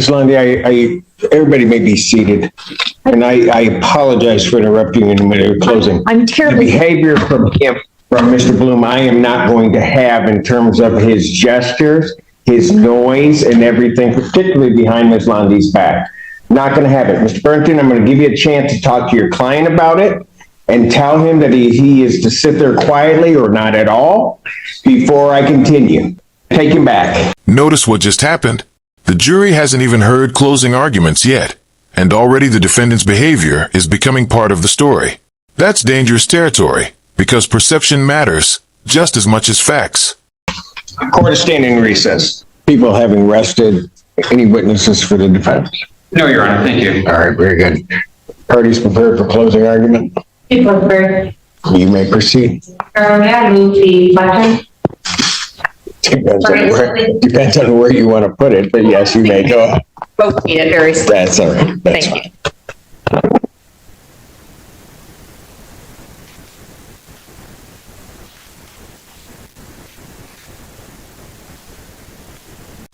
Ms. Lundy, everybody may be seated, and I apologize for interrupting you in the middle of closing. I'm terribly... The behavior from Mr. Bloom, I am not going to have in terms of his gestures, his noise, and everything, particularly behind Ms. Lundy's back. Not going to have it. Mr. Burnton, I'm going to give you a chance to talk to your client about it and tell him that he is to sit there quietly or not at all before I continue. Take him back. Notice what just happened. The jury hasn't even heard closing arguments yet, and already the defendant's behavior is becoming part of the story. That's dangerous territory, because perception matters just as much as facts. Court is standing in recess. People having rested. Any witnesses for the defense? No, Your Honor. Thank you. All right, very good. Parties prepared for closing argument? People prepared. You may proceed. May I move the question? Depends on where you want to put it, but yes, you may go. Both need it very slowly. That's all right. That's Thank fine. you.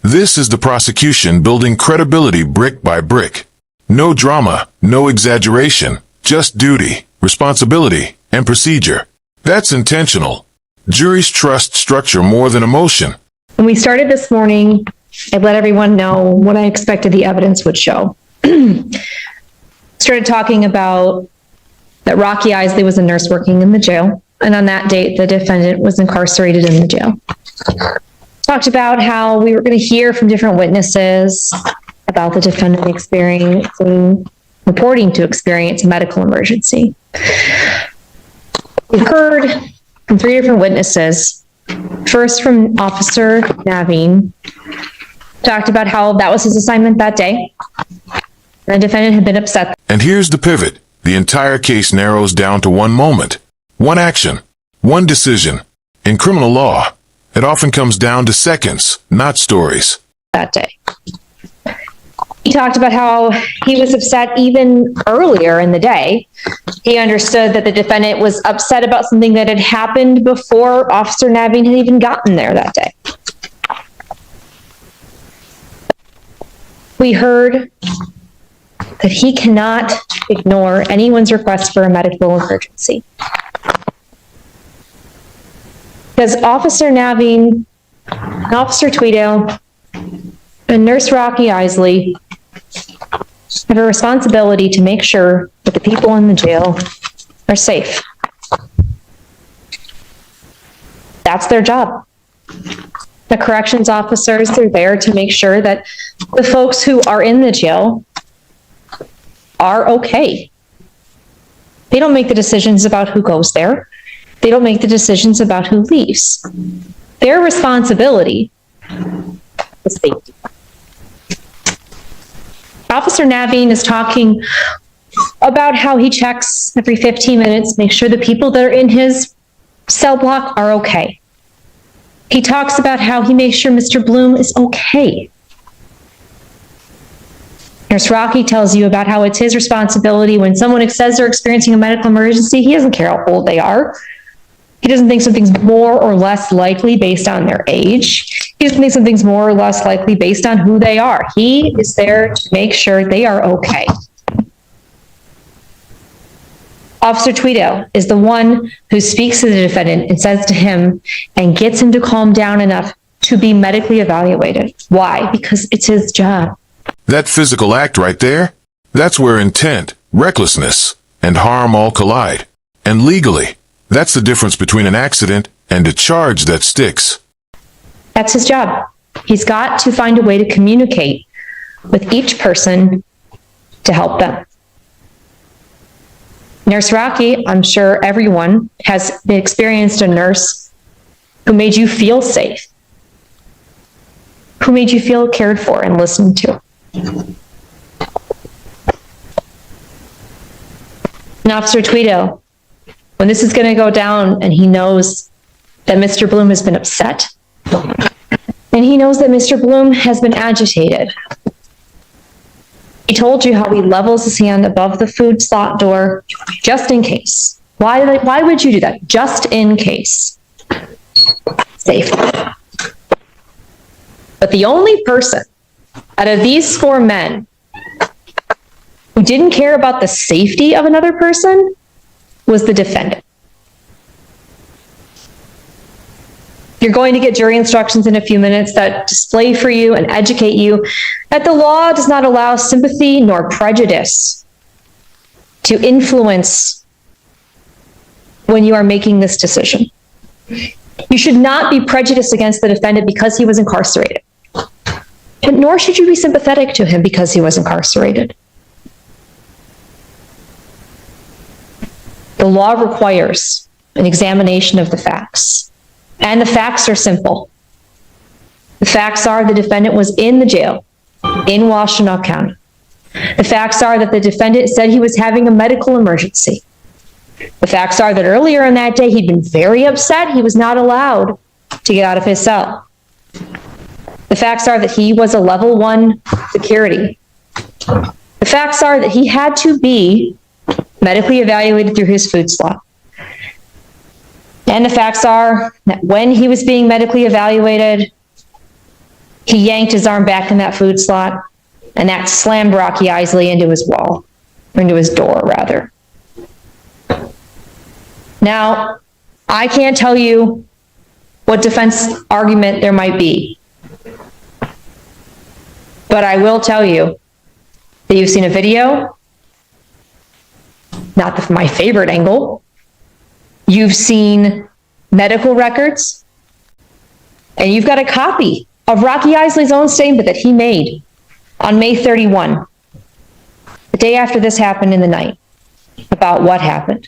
This is the prosecution building credibility brick by brick. No drama, no exaggeration, just duty, responsibility, and procedure. That's intentional. Juries trust structure more than emotion. When we started this morning, I let everyone know what I expected the evidence would show. Started talking about that Rocky Isley was a nurse working in the jail, and on that date, the defendant was incarcerated in the jail. Talked about how we were going to hear from different witnesses about the defendant reporting to experience a medical emergency. We heard from 3 different witnesses. First, from Officer Naveen, talked about how that was his assignment that day. The defendant had been upset. And here's the pivot. The entire case narrows down to one moment, one action, one decision. In criminal law, it often comes down to seconds, not stories. That day. He talked about how he was upset even earlier in the day. He understood that the defendant was upset about something that had happened before Officer Naveen had even gotten there that day. We heard that he cannot ignore anyone's request for a medical emergency. Because Officer Naveen, Officer Tweedo, and Nurse Rocky Isley have a responsibility to make sure that the people in the jail are safe. That's their job. The corrections officers are there to make sure that the folks who are in the jail are okay. They don't make the decisions about who goes there. They don't make the decisions about who leaves. Their responsibility is safety. Officer Naveen is talking about how he checks every 15 minutes, make sure the people that are in his cell block are okay. He talks about how he makes sure Mr. Bloom is okay. Nurse Rocky tells you about how it's his responsibility when someone says they're experiencing a medical emergency. He doesn't care how old they are. He doesn't think something's more or less likely based on their age. He doesn't think something's more or less likely based on who they are. He is there to make sure they are okay. Officer Tweedo is the one who speaks to the defendant and says to him and gets him to calm down enough to be medically evaluated. Why? Because it's his job. That physical act right there, that's where intent, recklessness, and harm all collide. And legally, that's the difference between an accident and a charge that sticks. That's his job. He's got to find a way to communicate with each person to help them. Nurse Rocky, I'm sure everyone has experienced a nurse who made you feel safe, who made you feel cared for and listened to. And Officer Tweedo, when this is going to go down and he knows that Mr. Bloom has been upset, and he knows that Mr. Bloom has been agitated. He told you how he levels his hand above the food slot door just in case. Why would you do that? Just in case. Safety. But the only person out of these four men who didn't care about the safety of another person was the defendant. You're going to get jury instructions in a few minutes that display for you and educate you that the law does not allow sympathy nor prejudice to influence when you are making this decision. You should not be prejudiced against the defendant because he was incarcerated, but nor should you be sympathetic to him because he was incarcerated. The law requires an examination of the facts, and the facts are simple. The facts are the defendant was in the jail in Washtenaw County. The facts are that the defendant said he was having a medical emergency. The facts are that earlier in that day, he'd been very upset he was not allowed to get out of his cell. The facts are that he was a level 1 security. The facts are that he had to be medically evaluated through his food slot. And the facts are that when he was being medically evaluated, he yanked his arm back in that food slot, and that slammed Rocky Isley into his wall, or into his door, rather. Now, I can't tell you what defense argument there might be, but I will tell you that you've seen a video, not my favorite angle. You've seen medical records, and you've got a copy of Rocky Isley's own statement that he made on May 31, the day after this happened in the night, about what happened.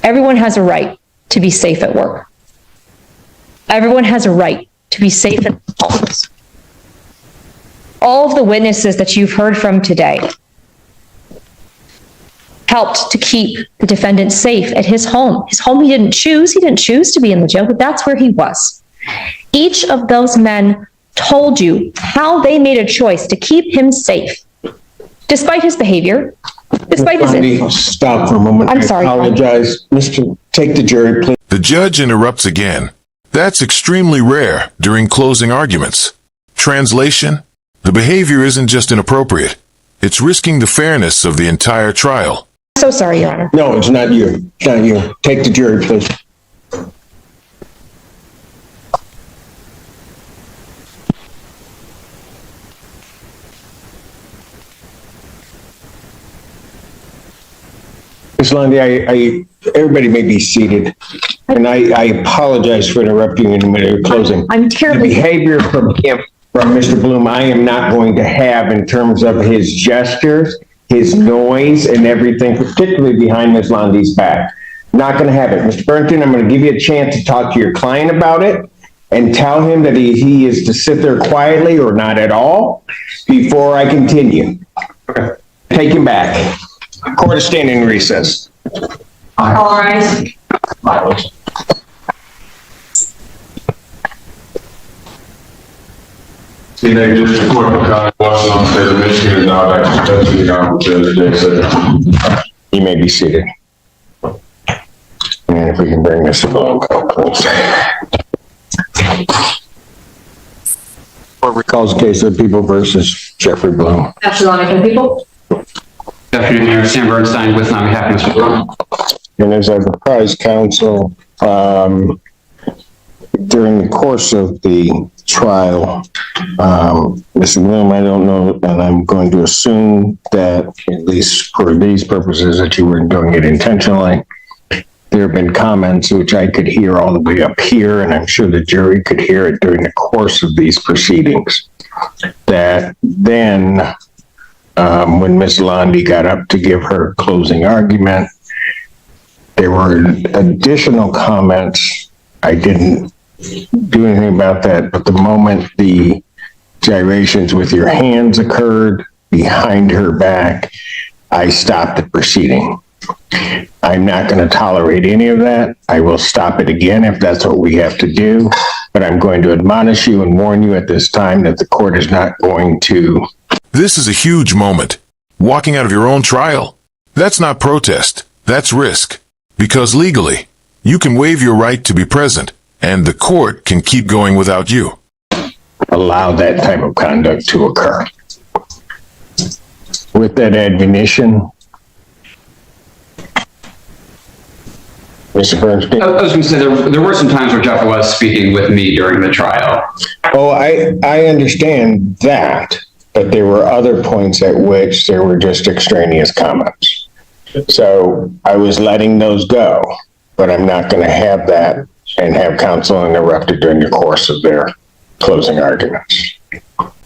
Everyone has a right to be safe at work. Everyone has a right to be safe at homes. All of the witnesses that you've heard from today helped to keep the defendant safe at his home. His home he didn't choose. He didn't choose to be in the jail, but that's where he was. Each of those men told you how they made a choice to keep him safe, despite his behavior, despite his... Stop for a moment. I'm sorry. I apologize. Mr. Take the jury, please. The judge interrupts again. That's extremely rare during closing arguments. Translation: the behavior isn't just inappropriate, it's risking the fairness of the entire trial. I'm so sorry, Your Honor. No, it's not you. It's not you. Take the jury, please. Ms. Lundy, everybody may be seated, and I apologize for interrupting you in the middle of closing. I'm terribly... The behavior from Mr. Bloom, I am not going to have in terms of his gestures, his noise, and everything, particularly behind Ms. Lundy's back. Not going to have it. Mr. Burnton, I'm going to give you a chance to talk to your client about it and tell him that he is to sit there quietly or not at all before I continue. Take him back. Court is standing in recess. All right. See, they just court of County, Washington, State of Michigan, and now back to the Conference today, You may be seated. And if we can bring Mr. Walkout, please. Court recalls the case of People versus Jeffrey Bloom. Absolutely. People? Good afternoon, Mayor. Sam Bernstein with on behalf of Mr. Bloom. And as I've apprised counsel, during the course of the trial, Mr. Bloom, I don't know, and I'm going to assume that, at least for these purposes, that you weren't doing it intentionally. There have been comments which I could hear all the way up here, and I'm sure the jury could hear it during the course of these proceedings, that then when Ms. Lundy got up to give her closing argument, there were additional comments. I didn't do anything about that, but the moment the gyrations with your hands occurred behind her back, I stopped the proceeding. I'm not going to tolerate any of that. I will stop it again if that's what we have to do, but I'm going to admonish you and warn you at this time that the court is not going to... This is a huge moment. Walking out of your own trial. That's not protest. That's risk. Because legally, you can waive your right to be present and the court can keep going without you. Allow that type of conduct to occur. With that admonition, Mr. Bernstein? I was going to say, there were some times where Jeff was speaking with me during the trial. Oh, I understand that, but there were other points at which there were just extraneous comments. So I was letting those go, but I'm not going to have that and have counsel interrupted during the course of their closing arguments.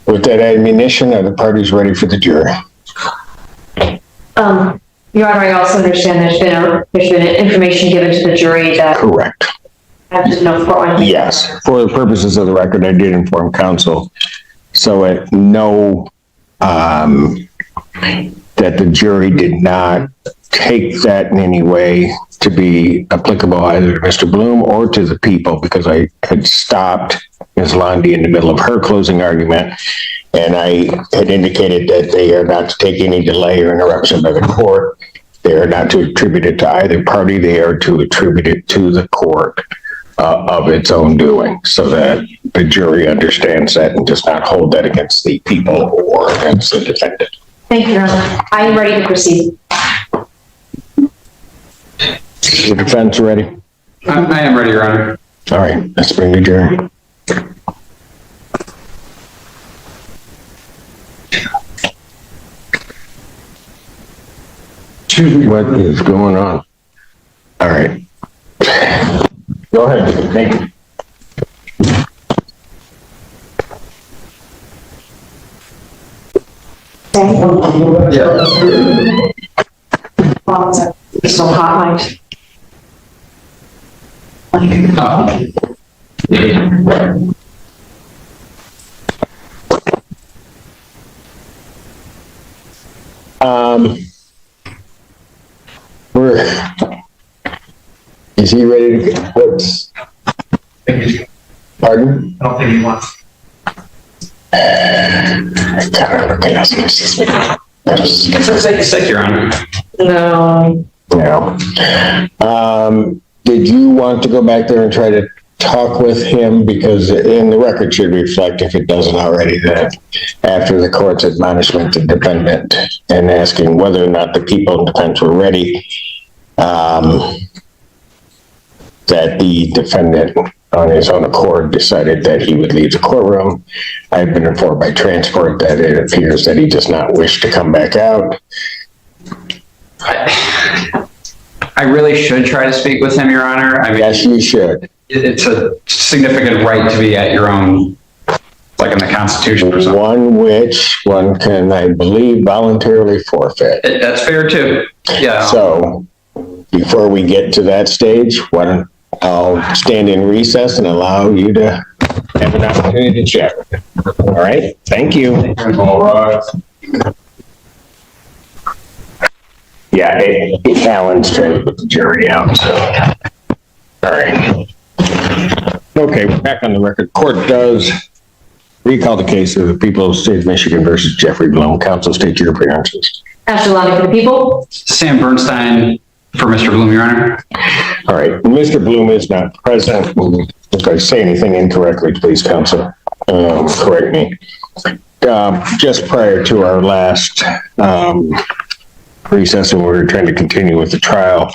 With that admonition, are the parties ready for the jury? Your Honor, I also understand there's been information given to the jury that Correct. I have to know for. Yes, for the purposes of the record, I did inform counsel. So at no, that the jury did not take that in any way to be applicable either to Mr. Bloom or to the people, because I had stopped Ms. Lundy in the middle of her closing argument, and I had indicated that they are not to take any delay or interruption by the court. They are not to attribute it to either party. They are to attribute it to the court of its own doing, so that the jury understands that and does not hold that against the people or against the defendant. Thank you, Your Honor. I am ready to proceed. Is the defense ready? I am ready, Your Honor. All right, let's bring the jury. What is going on? All right. Go ahead. Thank you. It's so hot, Mike. Is he ready to go? What's? Pardon? I don't think he wants. I gotta look at this. It's for sake of sake, Your Honor. No. No. Did you want to go back there and try to talk with him? Because in the record should reflect, if it doesn't already, that after the court's admonishment to defendant and asking whether or not the people in defense were ready, that the defendant on his own accord decided that he would leave the courtroom. I've been informed by transport that it appears that he does not wish to come back out. I really should try to speak with him, Your Honor. I mean, Yes, you should. it's a significant right to be at your own, like in the Constitution or something. One which one can, I believe, voluntarily forfeit. That's fair too. Yeah. So before we get to that stage, I'll stand in recess and allow you to have an opportunity to chat with him. All right, thank you. All right. Yeah, Alan's trying to put the jury out, so. All right. Okay, we're back on the record. Court does recall the case of the people of the state of Michigan versus Jeffrey Bloom. Counsel, state your appearances. Ashley Lonnie for the people. Sam Bernstein for Mr. Bloom, Your Honor. All right, Mr. Bloom is not present. If I say anything incorrectly, please, counsel, correct me. Just prior to our last recess, and we were trying to continue with the trial,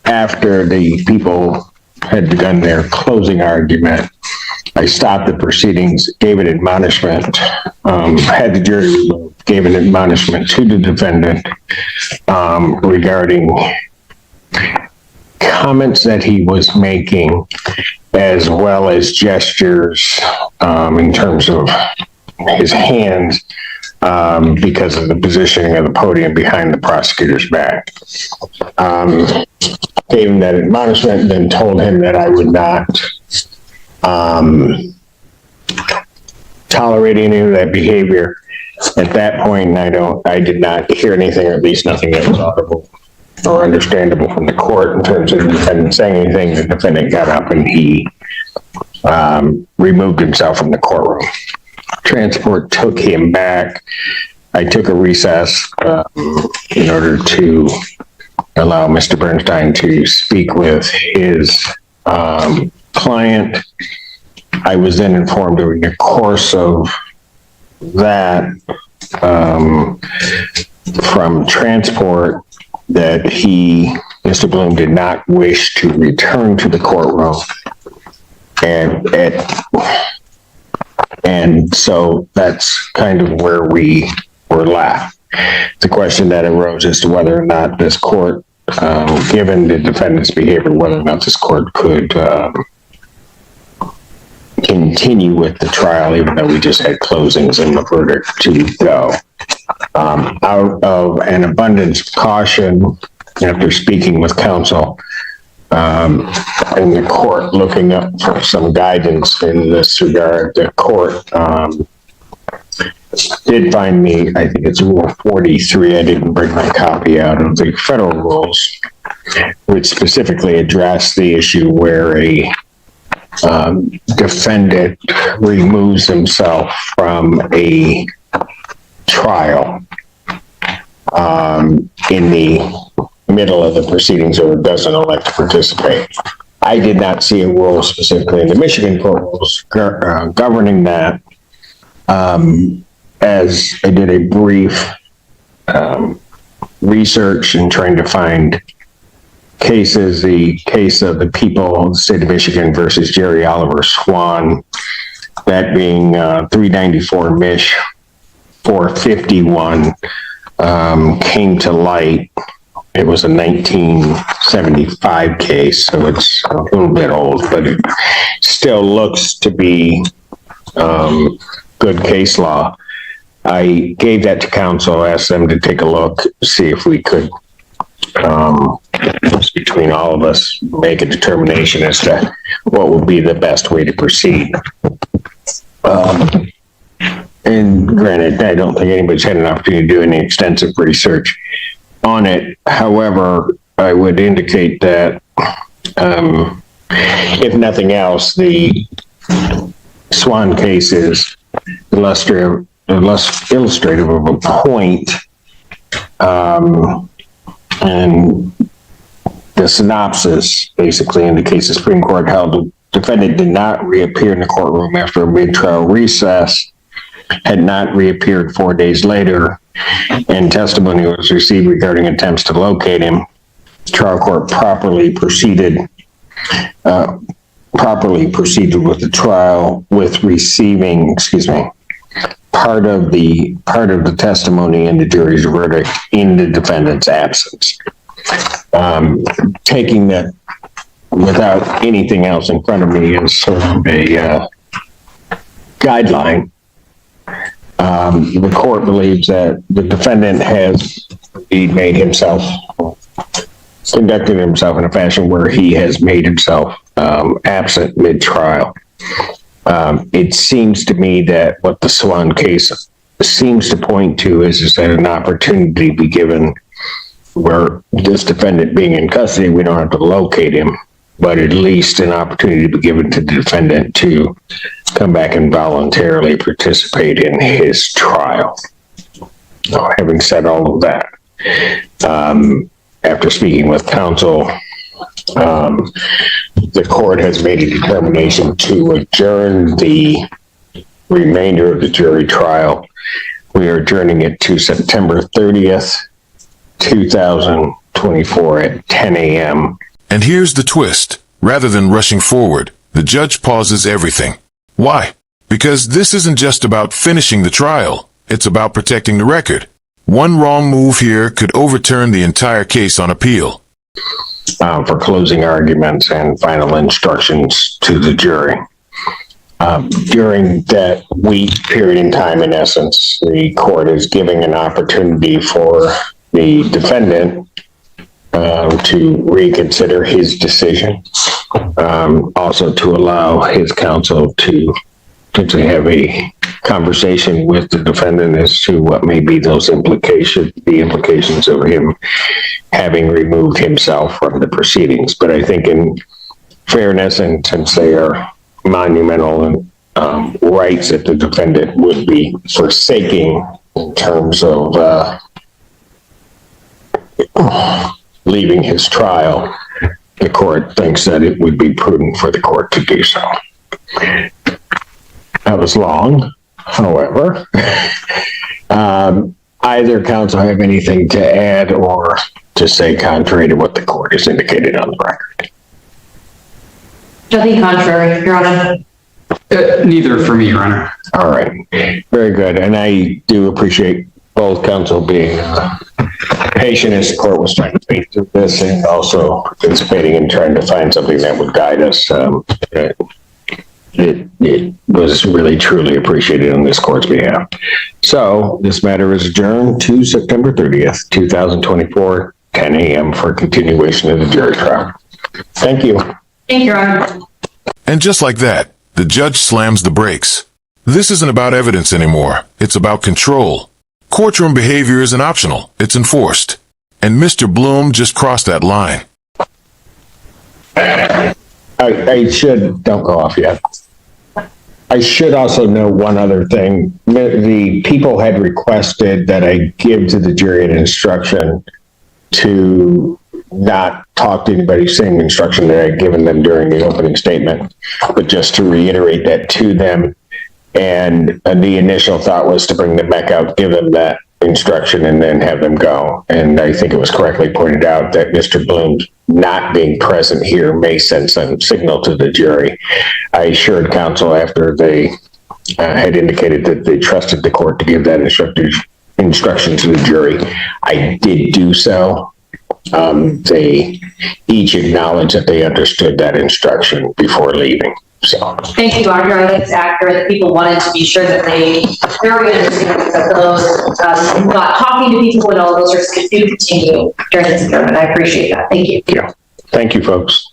after the people had begun their closing argument, I stopped the proceedings, gave an admonishment, had the jury gave an admonishment to the defendant regarding comments that he was making, as well as gestures in terms of his hands, because of the positioning of the podium behind the prosecutor's back. Gave him that admonishment, then told him that I would not tolerate any of that behavior. At that point, I did not hear anything, or at least nothing that was audible or understandable from the court in terms of the defendant saying anything. The defendant got up and he removed himself from the courtroom. Transport took him back. I took a recess in order to allow Mr. Bernstein to speak with his client. I was then informed during the course of that from transport that Mr. Bloom did not wish to return to the courtroom. And so that's kind of where we were left. The question that arose as to whether or not this court, given the defendant's behavior, whether or not this court could continue with the trial, even though we just had closings and the verdict to go. Out of an abundance of caution, after speaking with counsel, and the court looking up for some guidance in this regard, the court did find me, I think it's Rule 43, I didn't bring my copy out of the federal rules, which specifically address the issue where a defendant removes himself from a trial in the middle of the proceedings or doesn't elect to participate. I did not see a rule specifically in the Michigan court rules governing that. As I did a brief research in trying to find cases, the case of the people of the state of Michigan versus Jerry Oliver Swan, that being 394 Mich. 451, came to light. It was a 1975 case, so it's a little bit old, but it still looks to be good case law. I gave that to counsel, asked them to take a look, see if we could, between all of us, make a determination as to what would be the best way to proceed. And granted, I don't think anybody's had an opportunity to do any extensive research on it. However, I would indicate that, if nothing else, the Swan case is illustrative of a point. And the synopsis basically indicates the Supreme Court held the defendant did not reappear in the courtroom after a mid-trial recess, had not reappeared 4 days later, and testimony was received regarding attempts to locate him. The trial court properly proceeded with the trial with receiving, part of the testimony in the jury's verdict in the defendant's absence. Taking that without anything else in front of me is sort of a guideline. The court believes that the defendant has conducted himself in a fashion where he has made himself absent mid-trial. It seems to me that what the Swan case seems to point to is that an opportunity be given where this defendant being in custody, we don't have to locate him, but at least an opportunity to be given to the defendant to come back and voluntarily participate in his trial. Now, having said all of that, after speaking with counsel, the court has made a determination to adjourn the remainder of the jury trial. We are adjourning it to September 30th, 2024 at 10 a.m. And here's the twist. Rather than rushing forward, the judge pauses everything. Why? Because this isn't just about finishing the trial. It's about protecting the record. One wrong move here could overturn the entire case on appeal. For closing arguments and final instructions to the jury. During that week period in time, in essence, the court is giving an opportunity for the defendant to reconsider his decision. Also to allow his counsel to have a conversation with the defendant as to what may be the implications of him having removed himself from the proceedings. But I think in fairness, and since they are monumental rights that the defendant would be forsaking in terms of leaving his trial, the court thinks that it would be prudent for the court to do so. That was long, however. Either counsel have anything to add or to say contrary to what the court has indicated on the record? Nothing contrary, Your Honor. Neither for me, Your Honor. All right, very good. And I do appreciate both counsel being patient as the court was trying to wade through this and also participating in trying to find something that would guide us. It was really truly appreciated on this court's behalf. So this matter is adjourned to September 30th, 2024, 10 a.m. for continuation of the jury trial. Thank you. Thank you, Your Honor. And just like that, the judge slams the brakes. This isn't about evidence anymore. It's about control. Courtroom behavior isn't optional. It's enforced. And Mr. Bloom just crossed that line. I should, don't go off yet. I should also note one other thing. The people had requested that I give to the jury an instruction to not talk to anybody, same instruction that I had given them during the opening statement, but just to reiterate that to them. And the initial thought was to bring them back out, give them that instruction, and then have them go. And I think it was correctly pointed out that Mr. Bloom not being present here may send some signal to the jury. I assured counsel after they had indicated that they trusted the court to give that instruction to the jury. I did do so. They each acknowledged that they understood that instruction before leaving. So Thank you, Your Honor. I think it's accurate. People wanted to be sure that they very understand that those not talking to people and all those risks do continue during this moment. I appreciate that. Thank you. yeah, thank you, folks.